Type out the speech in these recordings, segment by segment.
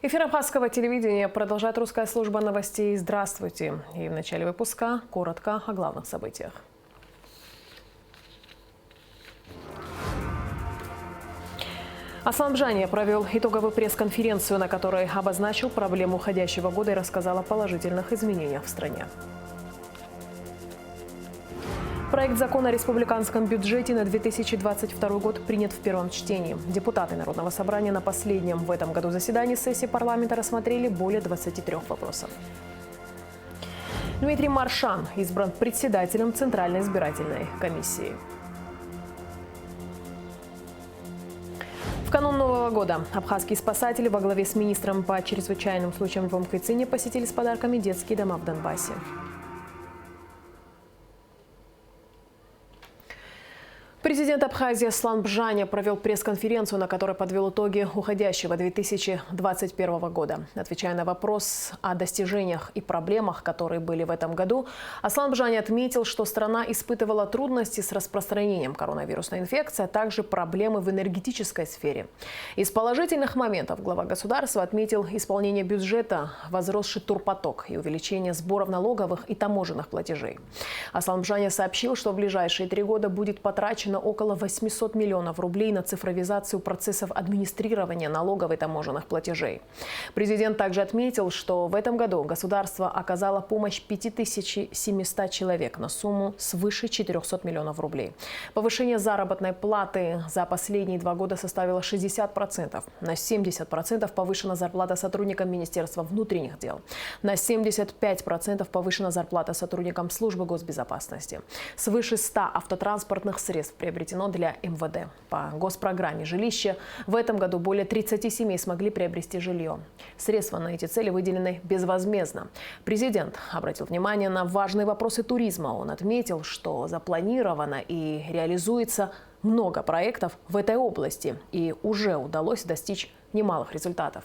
Эфир абхазского телевидения продолжает русская служба новостей. Здравствуйте. И в начале выпуска коротко о главных событиях. Аслан Бжания провел итоговую пресс-конференцию, на которой обозначил проблему уходящего года и рассказал о положительных изменениях в стране. Проект закона о республиканском бюджете на 2022 год принят в первом чтении. Депутаты Народного собрания на последнем в этом году заседании сессии парламента рассмотрели более 23 вопросов. Дмитрий Маршан избран председателем Центральной избирательной комиссии. В канун Нового года абхазские спасатели во главе с министром по чрезвычайным случаям Львом Кайцыне посетили с подарками детские дома в Донбассе. Президент Абхазии Аслан Бжания провел пресс-конференцию, на которой подвел итоги уходящего 2021 года. Отвечая на вопрос о достижениях и проблемах, которые были в этом году, Аслан Бжания отметил, что страна испытывала трудности с распространением коронавирусной инфекции, а также проблемы в энергетической сфере. Из положительных моментов глава государства отметил исполнение бюджета, возросший турпоток и увеличение сборов налоговых и таможенных платежей. Аслан Бжания сообщил, что в ближайшие 3 года будет потрачено около 800 миллионов рублей на цифровизацию процессов администрирования налоговых и таможенных платежей. Президент также отметил, что в этом году государство оказало помощь 5700 человек на сумму свыше 400 миллионов рублей. Повышение заработной платы за последние 2 года составило 60%. На 70% повышена зарплата сотрудникам Министерства внутренних дел. На 75% повышена зарплата сотрудникам службы госбезопасности. Свыше 100 автотранспортных средств приобретено для МВД. По госпрограмме «Жилище» в этом году более 30 семей смогли приобрести жилье. Средства на эти цели выделены безвозмездно. Президент обратил внимание на важные вопросы туризма. Он отметил, что запланировано и реализуется много проектов в этой области, и уже удалось достичь немалых результатов.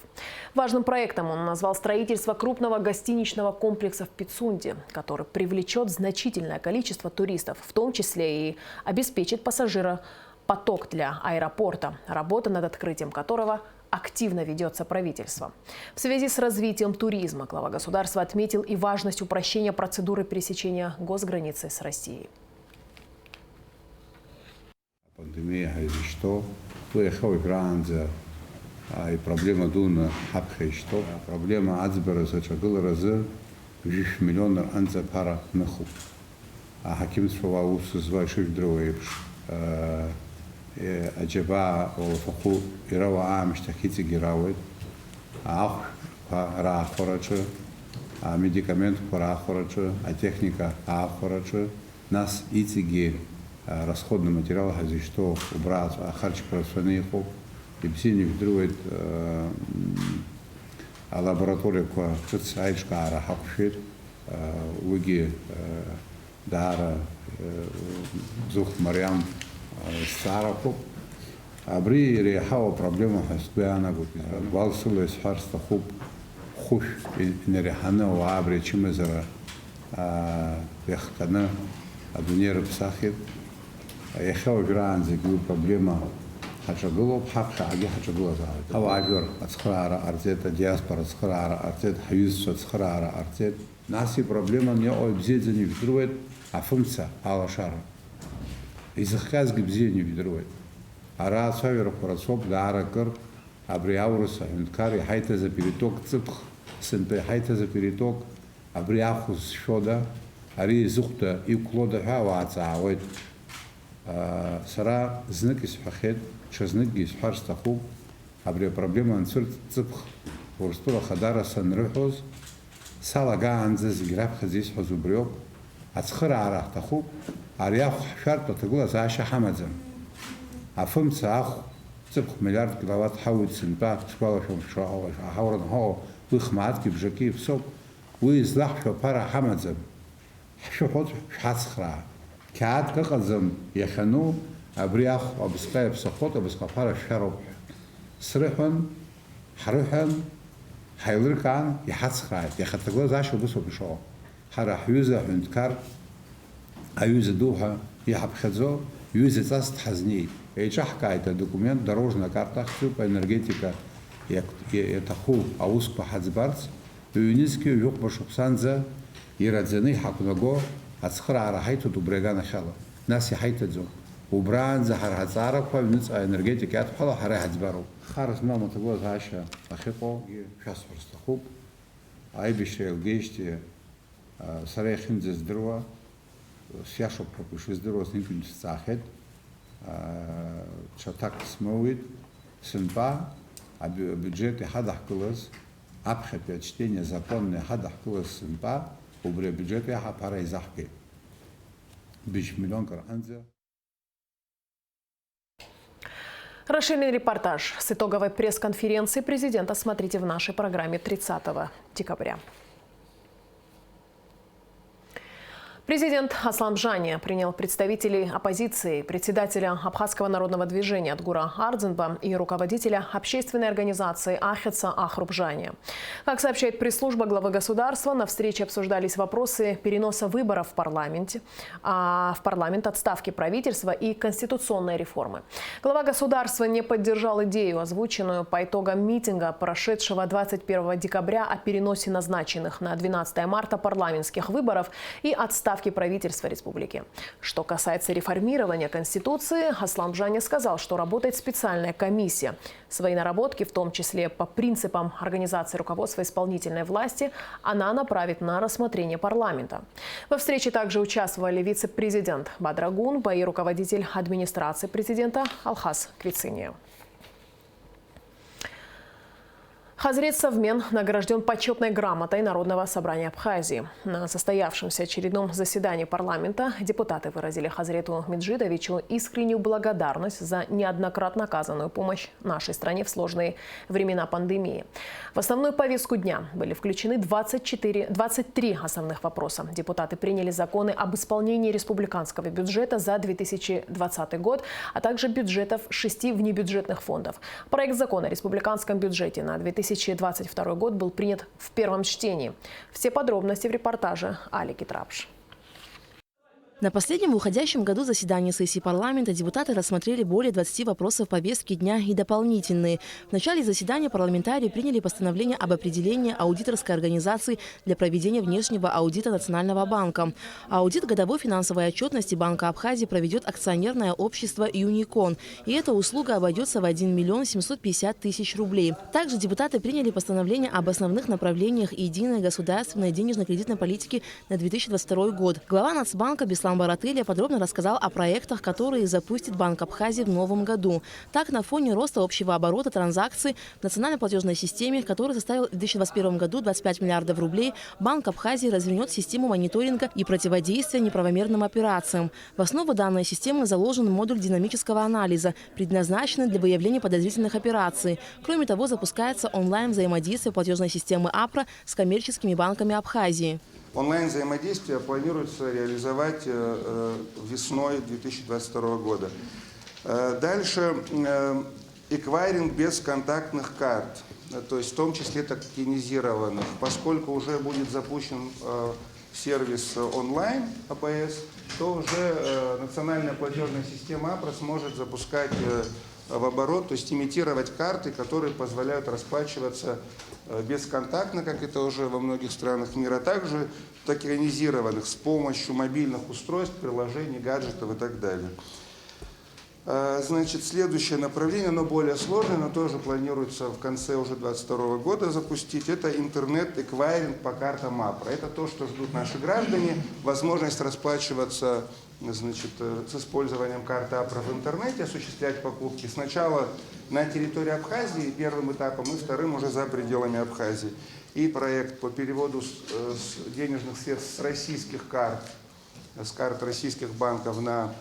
Важным проектом он назвал строительство крупного гостиничного комплекса в Пицунде, который привлечет значительное количество туристов, в том числе и обеспечит пассажиропоток для аэропорта, работа над открытием которого активно ведется правительством. В связи с развитием туризма глава государства отметил и важность упрощения процедуры пересечения госграницы с Россией. Пандемия что выехал гранза, и проблема дуна хапхе что проблема азбера зачагыл разы 10 миллионов анза пара нахуп. А хаким свого усзвашив дровейш. Аджаба олфаху ирава амштахити гиравет. Ах пара хораче, а медикамент пара хораче, а техника хораче. Нас итиги расходный материал, что убрать, а харч просванихов, и все не вдруг лаборатория, которая специальная, рахапшит, уги дара, зух Мариам Сарапов, абри рехава проблема хастуяна гуд, валсулы схарста хуб, хуш и нерехана у абри чимезера, яхтана, адунер псахит. Ехал гранзи, гу проблема хачагло, хапха, аги хачагло зает. Хава агер ацхрара артета, диаспора ацхрара артет, хаюз ацхрара артет. Наси проблема не обзеться не ведрует, а функция алашара. Изахказ гибзе не ведрует. А раз савер поросоп гаракер, абриауруса хунткари хайта за переток ципх, сенпе хайта за переток, абриахус шода, ари зухта и клода хава ацаавет. Сара знак из фахет, шазнак из фарстаху, абри проблема ансурт ципх, ворстура хадара санрехоз, салага анзез граф хазис хозубрёк, ацхара арахтаху, ариах шарт патагула заша хамадзам. А фымца ах ципх миллиард киловатт хауит синпа, школа шоу, хауран хо, выхматки бжаки в соп, вы злах пара хамадзам. Шо ход шацхра. كعاد كقزم يخنو أبرياخ أبسقى بسقط أبسقى فارش شرب صريحن حريحن حيلرك عن يحسخات يختقلز عشو بسوا بشوا حرا حيوزة عندكار حيوزة دوها يحب خزو يوزة تاست حزني إيش حكاية دокумент дорожная карта خطوب энергетика иаҭаху аусқәа ҳаӡбарц, ҩнызқьи ҩы-хәба шықәсанӡа ираӡаны иҳақәнаго ацхыраара ҳаиҭоит убри аганахьала. Нас иҳаиҭаӡом. Убраанӡа ҳара ҳаҵаарақәа аҩныҵҟа аенергетика иадҳәало ҳара иҳаӡбароуп. Хара змам аҭагылазаашьа ахьыҟоу шәасҳәар сҭахуп. Аибашьра еилгеижьҭеи сара иахьынӡаздыруа, сиашоуп ҳәа ишыздыруаз нимкәа сҵаахьеит. Ҽаҭак смоуит, сынтәа абиуџьет иҳадаҳкылаз, аԥхьатәи ачтение законны иҳадаҳкылаз сынтәа, убри абиуџьет иаҳаԥара изаҳгеит. 5 миллион каранӡа. Расширенный репортаж с итоговой пресс-конференции президента смотрите в нашей программе 30 декабря. Президент Аслан Бжания принял представителей оппозиции, председателя Абхазского народного движения Отгура Ардзинба и руководителя общественной организации Ахеца Ахру Бжания. Как сообщает пресс-служба главы государства, на встрече обсуждались вопросы переноса выборов в парламент, отставки правительства и конституционной реформы. Глава государства не поддержал идею, озвученную по итогам митинга, прошедшего 21 декабря о переносе назначенных на 12 марта парламентских выборов и отставки правительства республики. Что касается реформирования Конституции, Аслан Бжания сказал, что работает специальная комиссия. Свои наработки, в том числе по принципам организации руководства исполнительной власти, она направит на рассмотрение парламента. Во встрече также участвовали вице-президент Бадрагун и руководитель администрации президента Алхаз Квициния. Хазрет Совмен награжден почетной грамотой Народного собрания Абхазии. На состоявшемся очередном заседании парламента депутаты выразили Хазрету Меджидовичу искреннюю благодарность за неоднократно оказанную помощь нашей стране в сложные времена пандемии. В основную повестку дня были включены 23 основных вопроса. Депутаты приняли законы об исполнении республиканского бюджета за 2020 год, а также бюджетов 6 внебюджетных фондов. Проект закона о республиканском бюджете на 2022 год был принят в первом чтении. Все подробности в репортаже Али Китрапш. На последнем в уходящем году заседании сессии парламента депутаты рассмотрели более 20 вопросов повестки дня и дополнительные. В начале заседания парламентарии приняли постановление об определении аудиторской организации для проведения внешнего аудита Национального банка. Аудит годовой финансовой отчетности Банка Абхазии проведет акционерное общество «Юникон». И эта услуга обойдется в 1 миллион 750 тысяч рублей. Также депутаты приняли постановление об основных направлениях единой государственной денежно-кредитной политики на 2022 год. Глава Нацбанка Беслан Баратылия подробно рассказал о проектах, которые запустит Банк Абхазии в новом году. Так, на фоне роста общего оборота транзакций в национальной платежной системе, который составил в 2021 году 25 миллиардов рублей, Банк Абхазии развернет систему мониторинга и противодействия неправомерным операциям. В основу данной системы заложен модуль динамического анализа, предназначенный для выявления подозрительных операций. Кроме того, запускается онлайн-взаимодействие платежной системы АПРА с коммерческими банками Абхазии. Онлайн-взаимодействие планируется реализовать весной 2022 года. Дальше эквайринг без контактных карт, то есть в том числе токенизированных. Поскольку уже будет запущен сервис онлайн АПС, то уже национальная платежная система АПРА сможет запускать в оборот, то есть имитировать карты, которые позволяют расплачиваться бесконтактно, как это уже во многих странах мира, а также токенизированных с помощью мобильных устройств, приложений, гаджетов и так далее. Значит, следующее направление, оно более сложное, но тоже планируется в конце уже 2022 года запустить. Это интернет-эквайринг по картам АПРА. Это то, что ждут наши граждане, возможность расплачиваться, значит, с использованием карты АПРА в интернете, осуществлять покупки сначала на территории Абхазии первым этапом и вторым уже за пределами Абхазии. И проект по переводу денежных средств с российских карт, с карт российских банков на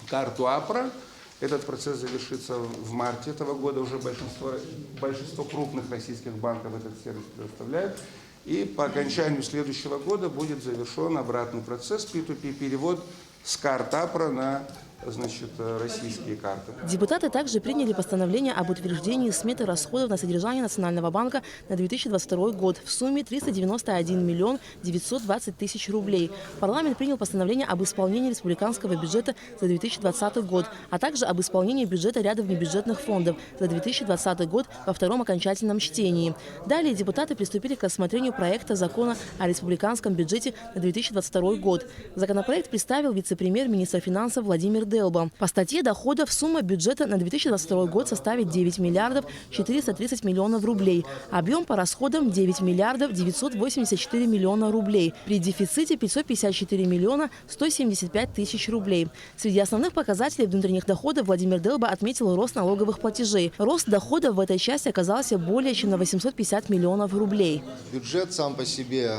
карту АПРА. Этот процесс завершится в марте этого года. Уже большинство крупных российских банков этот сервис предоставляют. И по окончанию следующего года будет завершен обратный процесс P2P, перевод с карт АПРА на российские карты. Депутаты также приняли постановление об утверждении сметы расходов на содержание Национального банка на 2022 год в сумме 391 миллион 920 тысяч рублей. Парламент принял постановление об исполнении республиканского бюджета за 2020 год, а также об исполнении бюджета ряда внебюджетных фондов за 2020 год во втором окончательном чтении. Далее депутаты приступили к рассмотрению проекта закона о республиканском бюджете на 2022 год. Законопроект представил вице-премьер-министр финансов Владимир Делба. По статье доходов сумма бюджета на 2022 год составит 9 миллиардов 430 миллионов рублей. Объем по расходам 9 миллиардов 984 миллиона рублей. При дефиците 554 миллиона 175 тысяч рублей. Среди основных показателей внутренних доходов Владимир Делба отметил рост налоговых платежей. Рост доходов в этой части оказался более чем на 850 миллионов рублей. Бюджет сам по себе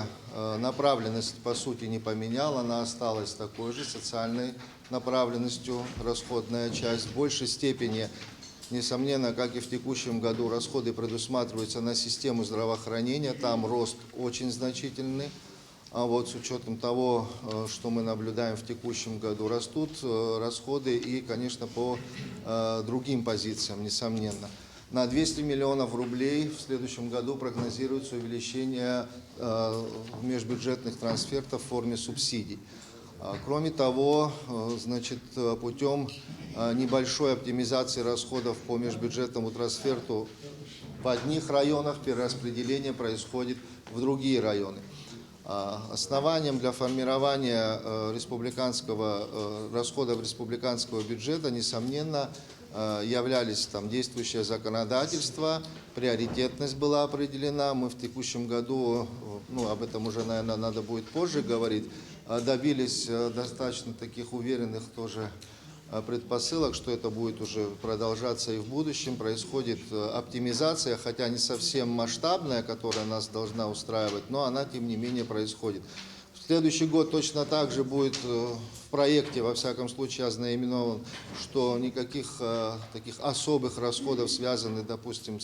направленность по сути не поменял, она осталась такой же, социальной направленностью, расходная часть. В большей степени, несомненно, как и в текущем году, расходы предусматриваются на систему здравоохранения, там рост очень значительный. А вот с учетом того, что мы наблюдаем в текущем году, растут расходы и, конечно, по другим позициям, несомненно. На 200 миллионов рублей в следующем году прогнозируется увеличение межбюджетных трансфертов в форме субсидий. Кроме того, путем небольшой оптимизации расходов по межбюджетному трансферту в одних районах перераспределение происходит в другие районы. Основанием для формирования расходов республиканского бюджета, несомненно, являлись действующее законодательство, приоритетность была определена. Мы в текущем году, об этом уже, наверное, надо будет позже говорить, добились достаточно таких уверенных тоже предпосылок, что это будет уже продолжаться и в будущем. Происходит оптимизация, хотя не совсем масштабная, которая нас должна устраивать, но она, тем не менее, происходит. В следующий год точно так же будет в проекте, во всяком случае, ознаменован, что никаких таких особых расходов, связанных, допустим,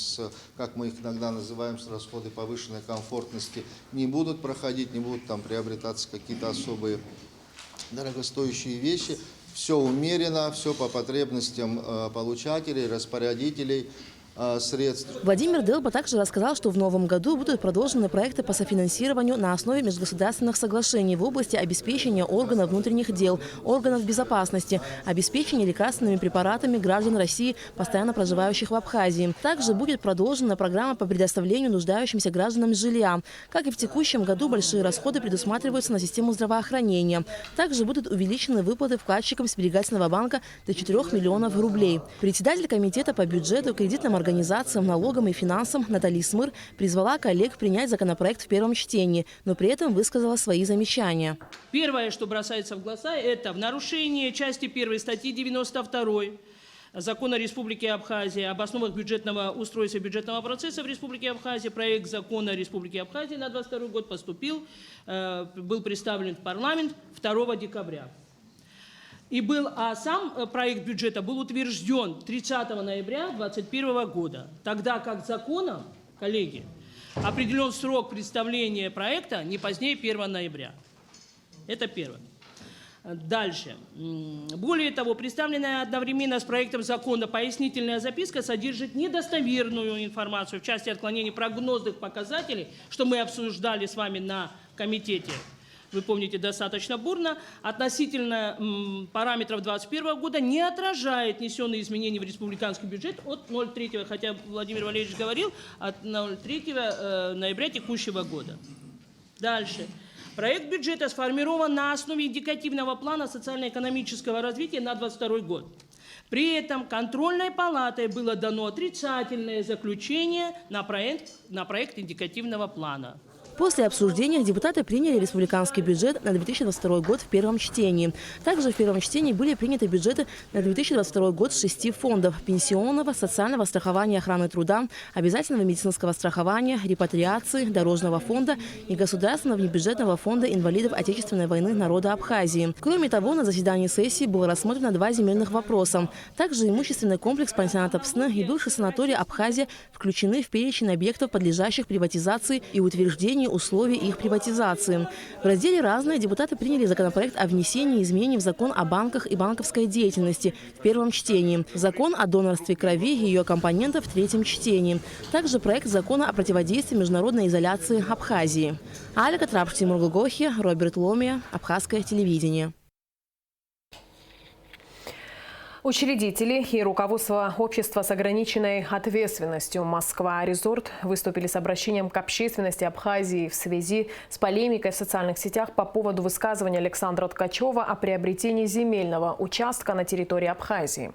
как мы их иногда называем, с расходами повышенной комфортности, не будут проходить, не будут там приобретаться какие-то особые дорогостоящие вещи. Все умеренно, все по потребностям получателей, распорядителей средств. Владимир Делба также рассказал, что в новом году будут продолжены проекты по софинансированию на основе межгосударственных соглашений в области обеспечения органов внутренних дел, органов безопасности, обеспечения лекарственными препаратами граждан России, постоянно проживающих в Абхазии. Также будет продолжена программа по предоставлению нуждающимся гражданам жилья. Как и в текущем году, большие расходы предусматриваются на систему здравоохранения. Также будут увеличены выплаты вкладчикам Сберегательного банка до 4 миллионов рублей. Председатель комитета по бюджету, кредитным организациям, налогам и финансам Наталья Смыр призвала коллег принять законопроект в первом чтении, но при этом высказала свои замечания. Первое, что бросается в глаза, это в нарушение части 1 статьи 92 Закона Республики Абхазия об основах бюджетного устройства бюджетного процесса в Республике Абхазия. Проект закона Республики Абхазия на 2022 год был представлен в парламент 2 декабря. А сам проект бюджета был утвержден 30 ноября 2021 года. Тогда как законом, коллеги, определен срок представления проекта не позднее 1 ноября. Это первое. Дальше. Более того, представленная одновременно с проектом закона пояснительная записка содержит недостоверную информацию в части отклонений прогнозных показателей, что мы обсуждали с вами на комитете. Вы помните, достаточно бурно, относительно параметров 2021 года не отражает внесенные изменения в республиканский бюджет от 0,3, хотя Владимир Валерьевич говорил, от 0,3 ноября текущего года. Дальше. Проект бюджета сформирован на основе индикативного плана социально-экономического развития на 2022 год. При этом контрольной палатой было дано отрицательное заключение на проект индикативного плана. После обсуждения депутаты приняли республиканский бюджет на 2022 год в первом чтении. Также в первом чтении были приняты бюджеты на 2022 год 6 фондов – пенсионного, социального страхования, охраны труда, обязательного медицинского страхования, репатриации, дорожного фонда и государственного внебюджетного фонда инвалидов Отечественной войны народа Абхазии. Кроме того, на заседании сессии было рассмотрено 2 земельных вопроса. Также имущественный комплекс пансионата ПСН и бывший санаторий Абхазия включены в перечень объектов, подлежащих приватизации и утверждению изменении условий их приватизации. В разделе «Разные» депутаты приняли законопроект о внесении изменений в закон о банках и банковской деятельности в первом чтении, закон о донорстве крови и ее компонентов в третьем чтении, также проект закона о противодействии международной изоляции Абхазии. Алика Трапшти Мургугохи, Роберт Ломия, Абхазское телевидение. Учредители и руководство общества с ограниченной ответственностью «Москва-Резорт» выступили с обращением к общественности Абхазии в связи с полемикой в социальных сетях по поводу высказывания Александра Ткачева о приобретении земельного участка на территории Абхазии.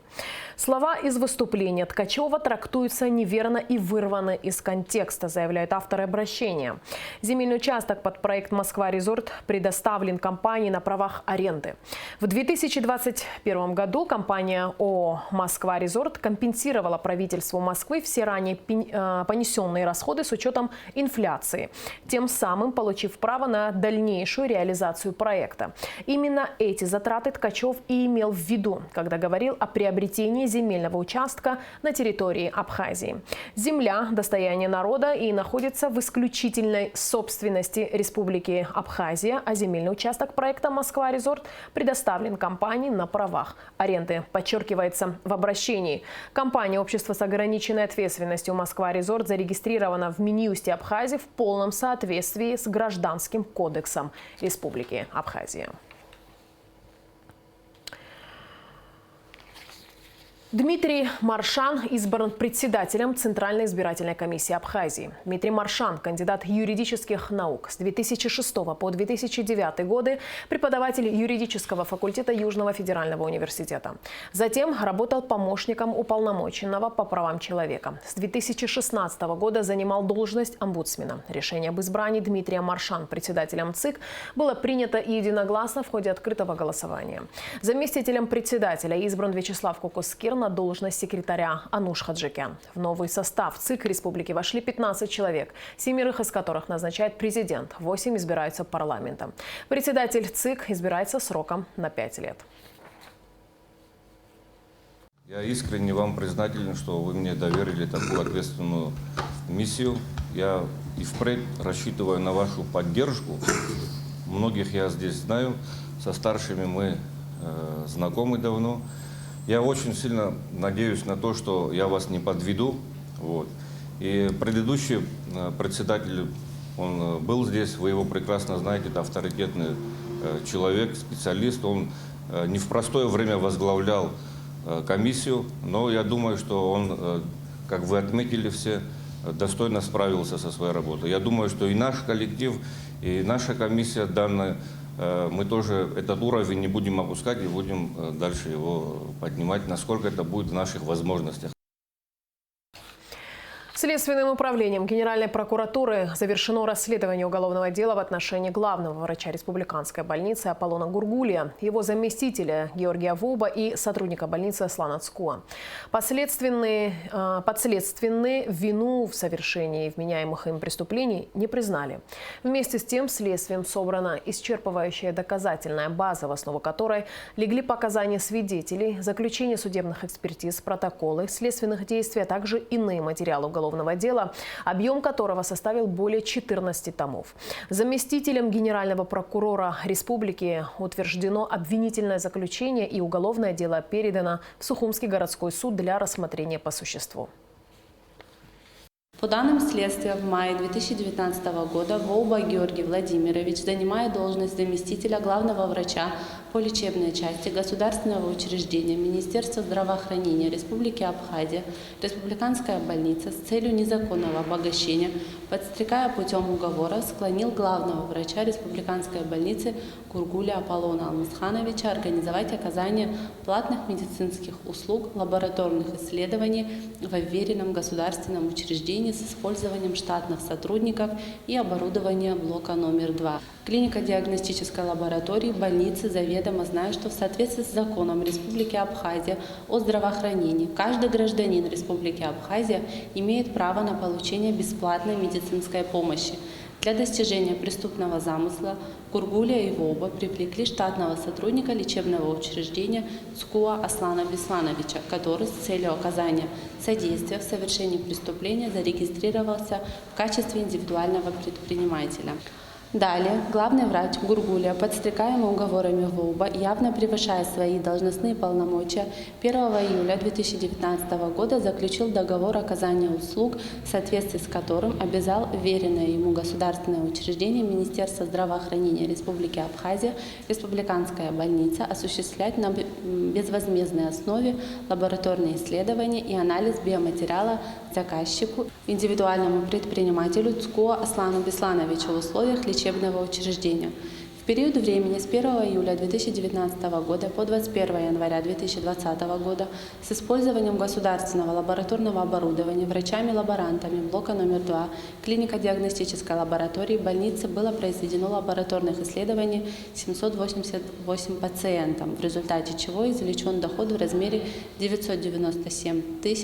Слова из выступления Ткачева трактуются неверно и вырваны из контекста, заявляют авторы обращения. Земельный участок под проект «Москва-Резорт» предоставлен компании на правах аренды. В 2021 году компания ООО «Москва-Резорт» компенсировала правительству Москвы все ранее понесенные расходы с учетом инфляции, тем самым получив право на дальнейшую реализацию проекта. Именно эти затраты Ткачев и имел в виду, когда говорил о приобретении земельного участка на территории Абхазии. Земля – достояние народа и находится в исключительной собственности Республики Абхазия, а земельный участок проекта «Москва-Резорт» предоставлен компании на правах аренды. Подчеркивается в обращении. Компания «Общество с ограниченной ответственностью Москва-Резорт» зарегистрирована в Минюсте Абхазии в полном соответствии с Гражданским кодексом Республики Абхазия. Дмитрий Маршан избран председателем Центральной избирательной комиссии Абхазии. Дмитрий Маршан – кандидат юридических наук. С 2006 по 2009 годы преподаватель юридического факультета Южного федерального университета. Затем работал помощником уполномоченного по правам человека. С 2016 года занимал должность омбудсмена. Решение об избрании Дмитрия Маршан председателем ЦИК было принято единогласно в ходе открытого голосования. Заместителем председателя избран Вячеслав Кукускир на должность секретаря Ануш Хаджикян. В новый состав ЦИК республики вошли 15 человек, 7 из которых назначает президент, 8 избираются парламентом. Председатель ЦИК избирается сроком на 5 лет. Я искренне вам признателен, что вы мне доверили такую ответственную миссию. Я и впредь рассчитываю на вашу поддержку. Многих я здесь знаю, со старшими мы знакомы давно. Я очень сильно надеюсь на то, что я вас не подведу. Вот. И предыдущий председатель, он был здесь, вы его прекрасно знаете, это авторитетный человек, специалист. Он не в простое время возглавлял комиссию, но я думаю, что он, как вы отметили все, достойно справился со своей работой. Я думаю, что и наш коллектив, и наша комиссия данная, мы тоже этот уровень не будем опускать и будем дальше его поднимать, насколько это будет в наших возможностях. Следственным управлением Генеральной прокуратуры завершено расследование уголовного дела в отношении главного врача республиканской больницы Аполлона Гургулия, его заместителя Георгия Вуба и сотрудника больницы Аслана Цкуа. Подследственные вину в совершении вменяемых им преступлений не признали. Вместе с тем следствием собрана исчерпывающая доказательная база, в основу которой легли показания свидетелей, заключения судебных экспертиз, протоколы следственных действий, а также иные материалы уголовного дела, объем которого составил более 14 томов. Заместителем генерального прокурора республики утверждено обвинительное заключение, и уголовное дело передано в Сухумский городской суд для рассмотрения по существу. По данным следствия, в мае 2019 года Вуба Георгий Владимирович занимает должность заместителя главного врача по лечебной части государственного учреждения Министерства здравоохранения Республики Абхазия, республиканская больница с целью незаконного обогащения, подстрекая путем уговора, склонил главного врача республиканской больницы Гургуля Аполлона Алмасхановича организовать оказание платных медицинских услуг, лабораторных исследований в уверенном государственном учреждении с использованием штатных сотрудников и оборудования блока номер 2. Клиника диагностической лаборатории больницы заведомо знает, что в соответствии с законом Республики Абхазия о здравоохранении каждый гражданин Республики Абхазия имеет право на получение бесплатной медицинской помощи. Для достижения преступного замысла Гургулия и Волба привлекли штатного сотрудника лечебного учреждения ЦКУА Аслана Беслановича, который с целью оказания содействия в совершении преступления зарегистрировался в качестве индивидуального предпринимателя. Далее главный врач Гургулия, подстрекаемый уговорами Волба, явно превышая свои должностные полномочия, 1 июля 2019 года заключил договор оказания услуг, в соответствии с которым обязал веренное ему государственное учреждение Министерства здравоохранения Республики Абхазия, Республиканская больница осуществлять на безвозмездной основе лабораторные исследования и анализ биоматериала заказчику, индивидуальному предпринимателю ЦКУА Аслану Беслановичу в условиях лечебного учреждения. В период времени с 1 июля 2019 года по 21 января 2020 года с использованием государственного лабораторного оборудования врачами-лаборантами блока номер 2 клинико-диагностической лаборатории больницы было произведено лабораторных исследований 788 пациентам, в результате чего извлечен доход в размере 997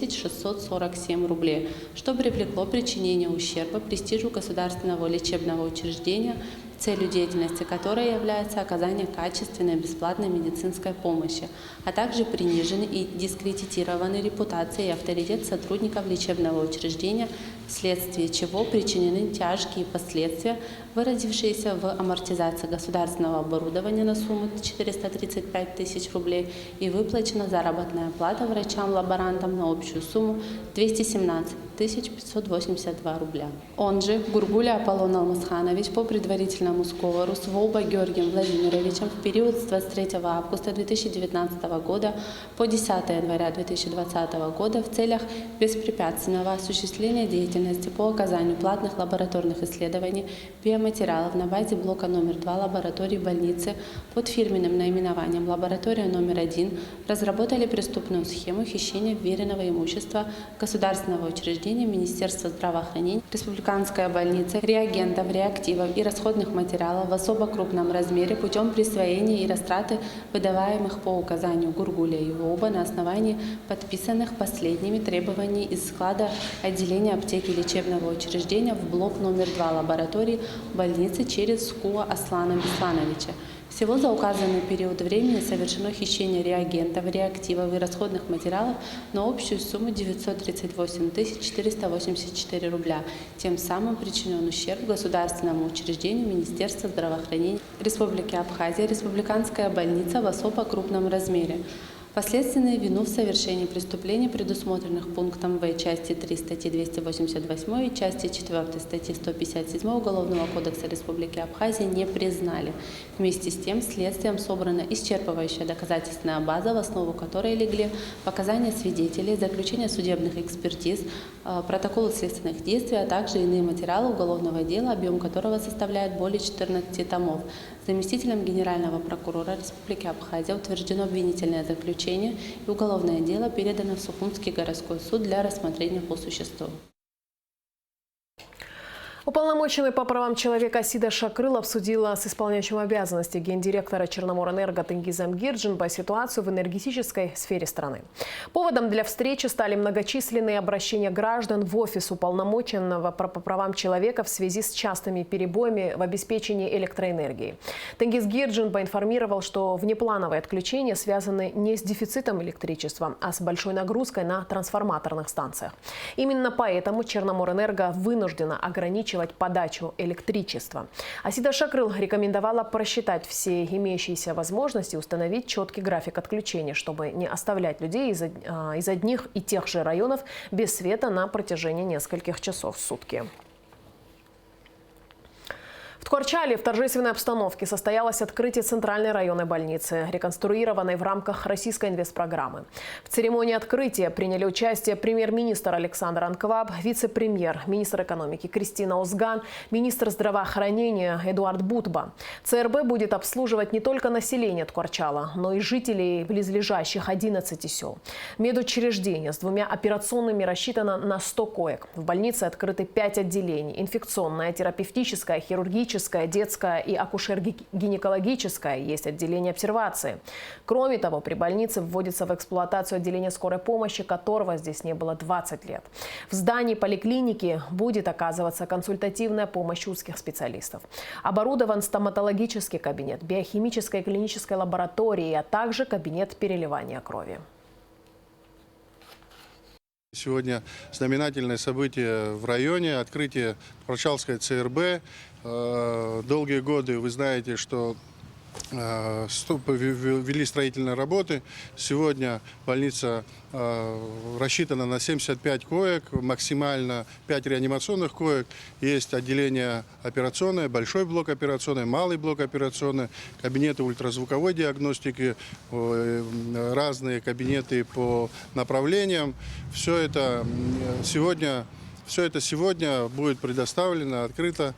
647 рублей, что привлекло причинение ущерба престижу государственного лечебного учреждения, целью деятельности которой является оказание качественной бесплатной медицинской помощи, а также принижены и дискредитированы репутация и авторитет сотрудников лечебного учреждения, вследствие чего причинены тяжкие последствия, выразившиеся в амортизации государственного оборудования на сумму 435 тысяч рублей и выплачена заработная плата врачам-лаборантам на общую сумму 217 582 рубля. Он же, Гургулия Аполлон Алмасханович, по предварительному сговору с Волба Георгием Владимировичем в период с 23 августа 2019 года по 10 января 2020 года в целях беспрепятственного осуществления деятельности по оказанию платных лабораторных исследований биоматериалов на базе блока номер 2 лаборатории больницы под фирменным наименованием «Лаборатория номер 1» разработали преступную схему хищения вверенного имущества государственного учреждения Министерства здравоохранения, Республиканская больница, реагентов, реактивов и расходных материалов в особо крупном размере путем присвоения и растраты выдаваемых по указанию Гургулия и Волба на основании подписанных последними требований из склада отделения аптеки лечебного учреждения в блок номер 2 лаборатории больницы через ЦКУА Аслана Беслановича. Всего за указанный период времени совершено хищение реагентов, реактивов и расходных материалов на общую сумму 938 484 рубля. Тем самым причинен ущерб государственному учреждению Министерства здравоохранения Республики Абхазия, Республиканская больница в особо крупном размере. Последственную вину в совершении преступлений, предусмотренных пунктом В части 3 статьи 288 и части 4 статьи 157 Уголовного кодекса Республики Абхазия не признали. Вместе с тем, следствием собрана исчерпывающая доказательственная база, в основу которой легли показания свидетелей, заключения судебных экспертиз, протоколы следственных действий, а также иные материалы уголовного дела, объем которого составляет более 14 томов. Заместителем генерального прокурора Республики Абхазия утверждено обвинительное заключение и уголовное дело передано в Сухумский городской суд для рассмотрения по существу. Уполномоченный по правам человека Асида Шакрыл обсудила с исполняющим обязанности гендиректора Черноморэнерго Тенгизом Гирджинбой ситуацию в энергетической сфере страны. Поводом для встречи стали многочисленные обращения граждан в офис уполномоченного по правам человека в связи с частыми перебоями в обеспечении электроэнергией. Тенгиз Гирджинбой информировал, что внеплановые отключения связаны не с дефицитом электричества, а с большой нагрузкой на трансформаторных станциях. Именно поэтому Черноморэнерго вынуждена ограничивать подачу электричества. Асида Шакрыл рекомендовала просчитать все имеющиеся возможности, установить четкий график отключения, чтобы не оставлять людей из одних и тех же районов без света на протяжении нескольких часов в сутки. В Ткорчале в торжественной обстановке состоялось открытие центральной районной больницы, реконструированной в рамках российской инвестпрограммы. В церемонии открытия приняли участие премьер-министр Александр Анкваб, вице-премьер, министр экономики Кристина Озган, министр здравоохранения Эдуард Бутба. ЦРБ будет обслуживать не только население Ткорчала, но и жителей близлежащих 11 сел. Медучреждение с 2 операционными рассчитано на 100 коек. В больнице открыты 5 отделений – инфекционное, терапевтическое, хирургическое, педиатрическая, детская и акушер-гинекологическая. Есть отделение обсервации. Кроме того, при больнице вводится в эксплуатацию отделение скорой помощи, которого здесь не было 20 лет. В здании поликлиники будет оказываться консультативная помощь узких специалистов. Оборудован стоматологический кабинет, биохимическая и клиническая лаборатории, а также кабинет переливания крови. Сегодня знаменательное событие в районе, открытие Творчалской ЦРБ. Долгие годы вы знаете, что вели строительные работы. Сегодня больница рассчитана на 75 коек, максимально 5 реанимационных коек. Есть отделение операционное, большой блок операционный, малый блок операционный, кабинеты ультразвуковой диагностики, разные кабинеты по направлениям. Все это сегодня будет предоставлено, открыто.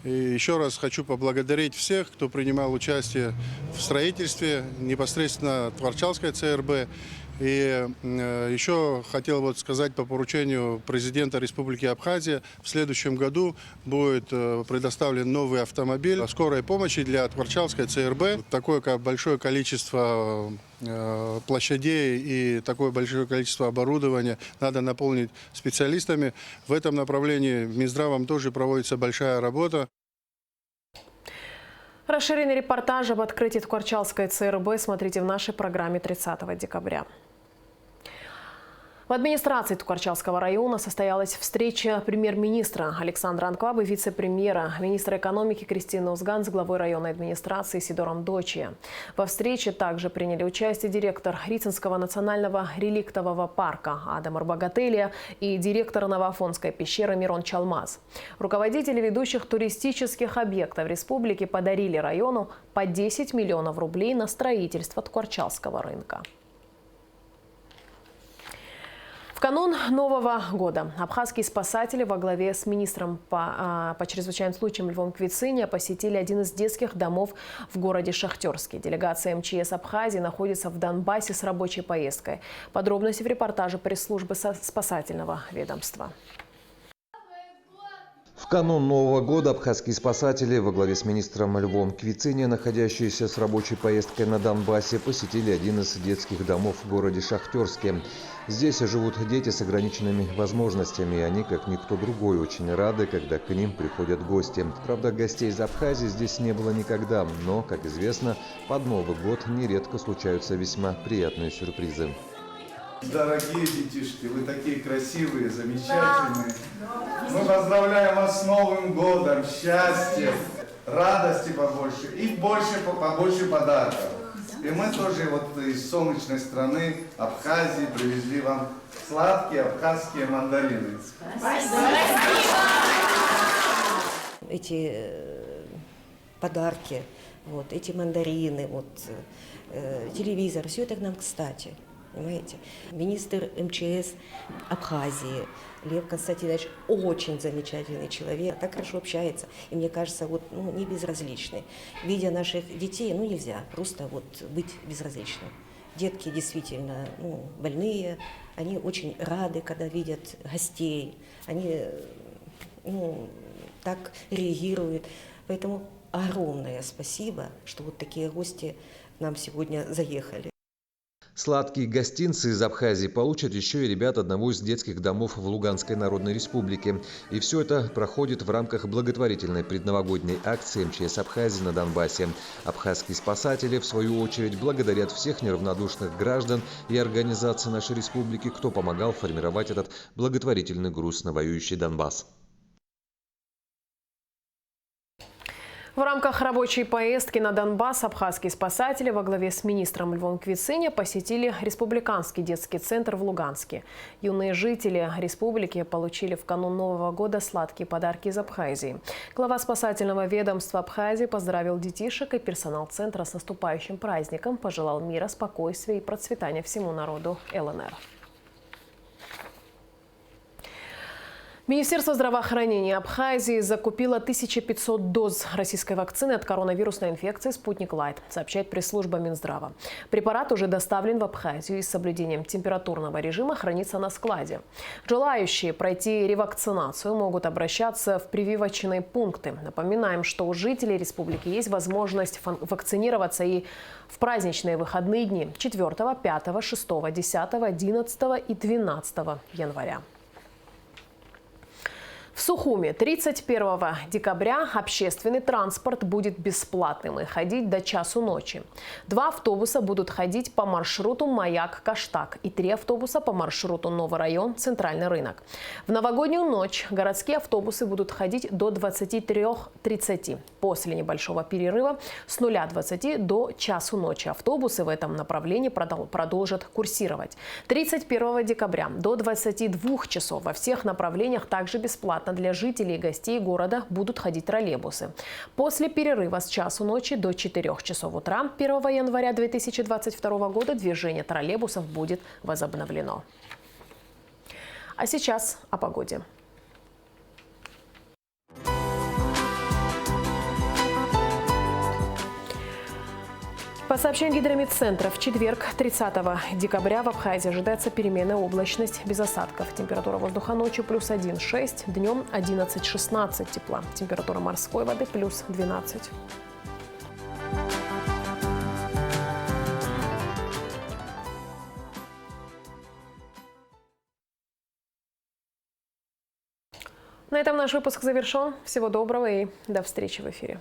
И еще раз хочу поблагодарить всех, кто принимал участие в строительстве, непосредственно Творчалской ЦРБ. И еще хотел сказать по поручению президента Республики Абхазия, в следующем году будет предоставлен новый автомобиль скорой помощи для Творчалской ЦРБ. Такое большое количество площадей и такое большое количество оборудования надо наполнить специалистами. В этом направлении Минздравом тоже проводится большая работа. Расширенный репортаж об открытии Творчалской ЦРБ смотрите в нашей программе 30 декабря. В администрации Тукарчалского района состоялась встреча премьер-министра Александра Анквабы, вице-премьера, министра экономики Кристины Узган с главой районной администрации Сидором Дочия. Во встрече также приняли участие директор Рицинского национального реликтового парка Адам Арбагателия и директор Новоафонской пещеры Мирон Чалмаз. Руководители ведущих туристических объектов республики подарили району по 10 миллионов рублей на строительство Тукарчалского рынка. В канун Нового года абхазские спасатели во главе с министром по чрезвычайным случаям Львом Квициня посетили один из детских домов в городе Шахтерске. Делегация МЧС Абхазии находится в Донбассе с рабочей поездкой. Подробности в репортаже пресс-службы спасательного ведомства. В канун Нового года абхазские спасатели во главе с министром Львом Квициня, находящиеся с рабочей поездкой на Донбассе, посетили один из детских домов в городе Шахтерске. Здесь живут дети с ограниченными возможностями, и они, как никто другой, очень рады, когда к ним приходят гости. Правда, гостей из Абхазии здесь не было никогда, но, как известно, под Новый год нередко случаются весьма приятные сюрпризы. Дорогие детишки, вы такие красивые, замечательные. Мы поздравляем вас с Новым годом, счастья, радости побольше и побольше подарков. И мы тоже из солнечной страны Абхазии привезли вам сладкие абхазские мандарины. Эти подарки, эти мандарины, телевизор, все это к нам кстати. Понимаете? Министр МЧС Абхазии Лев Константинович очень замечательный человек, так хорошо общается, и мне кажется, не безразличный. Видя наших детей, нельзя просто быть безразличным. Детки действительно больные, они очень рады, когда видят гостей, они так реагируют. Поэтому огромное спасибо, что такие гости к нам сегодня заехали. Сладкие гостинцы из Абхазии получат еще и ребята одного из детских домов в Луганской Народной Республике. И все это проходит в рамках благотворительной предновогодней акции МЧС Абхазии на Донбассе. Абхазские спасатели, в свою очередь, благодарят всех неравнодушных граждан и организаций нашей республики, кто помогал формировать этот благотворительный груз на воюющий Донбасс. В рамках рабочей поездки на Донбасс абхазские спасатели во главе с министром Львом Квициня посетили Республиканский детский центр в Луганске. Юные жители республики получили в канун Нового года сладкие подарки из Абхазии. Глава спасательного ведомства Абхазии поздравил детишек и персонал центра с наступающим праздником, пожелал мира, спокойствия и процветания всему народу ЛНР. Министерство здравоохранения Абхазии закупило 1500 доз российской вакцины от коронавирусной инфекции «Спутник Лайт», сообщает пресс-служба Минздрава. Препарат уже доставлен в Абхазию и с соблюдением температурного режима хранится на складе. Желающие пройти ревакцинацию могут обращаться в прививочные пункты. Напоминаем, что у жителей республики есть возможность вакцинироваться и в праздничные выходные дни 4, 5, 6, 10, 11 и 12 января. В Сухуми 31 декабря общественный транспорт будет бесплатным и ходить до часу ночи. 2 автобуса будут ходить по маршруту Маяк-Каштаг и 3 автобуса по маршруту Новый район, Центральный рынок. В новогоднюю ночь городские автобусы будут ходить до 23:30. После небольшого перерыва с 0:20 до часу ночи автобусы в этом направлении продолжат курсировать. 31 декабря до 22 часов во всех направлениях также бесплатно для жителей и гостей города будут ходить троллейбусы. После перерыва с часу ночи до 4 часов утра 1 января 2022 года движение троллейбусов будет возобновлено. А сейчас о погоде. По сообщению Гидрометцентра, в четверг, 30 декабря, в Абхазии ожидается переменная облачность без осадков. Температура воздуха ночью +1,6, днем 11-16 тепла. Температура морской воды +12. На этом наш выпуск завершен. Всего доброго и до встречи в эфире.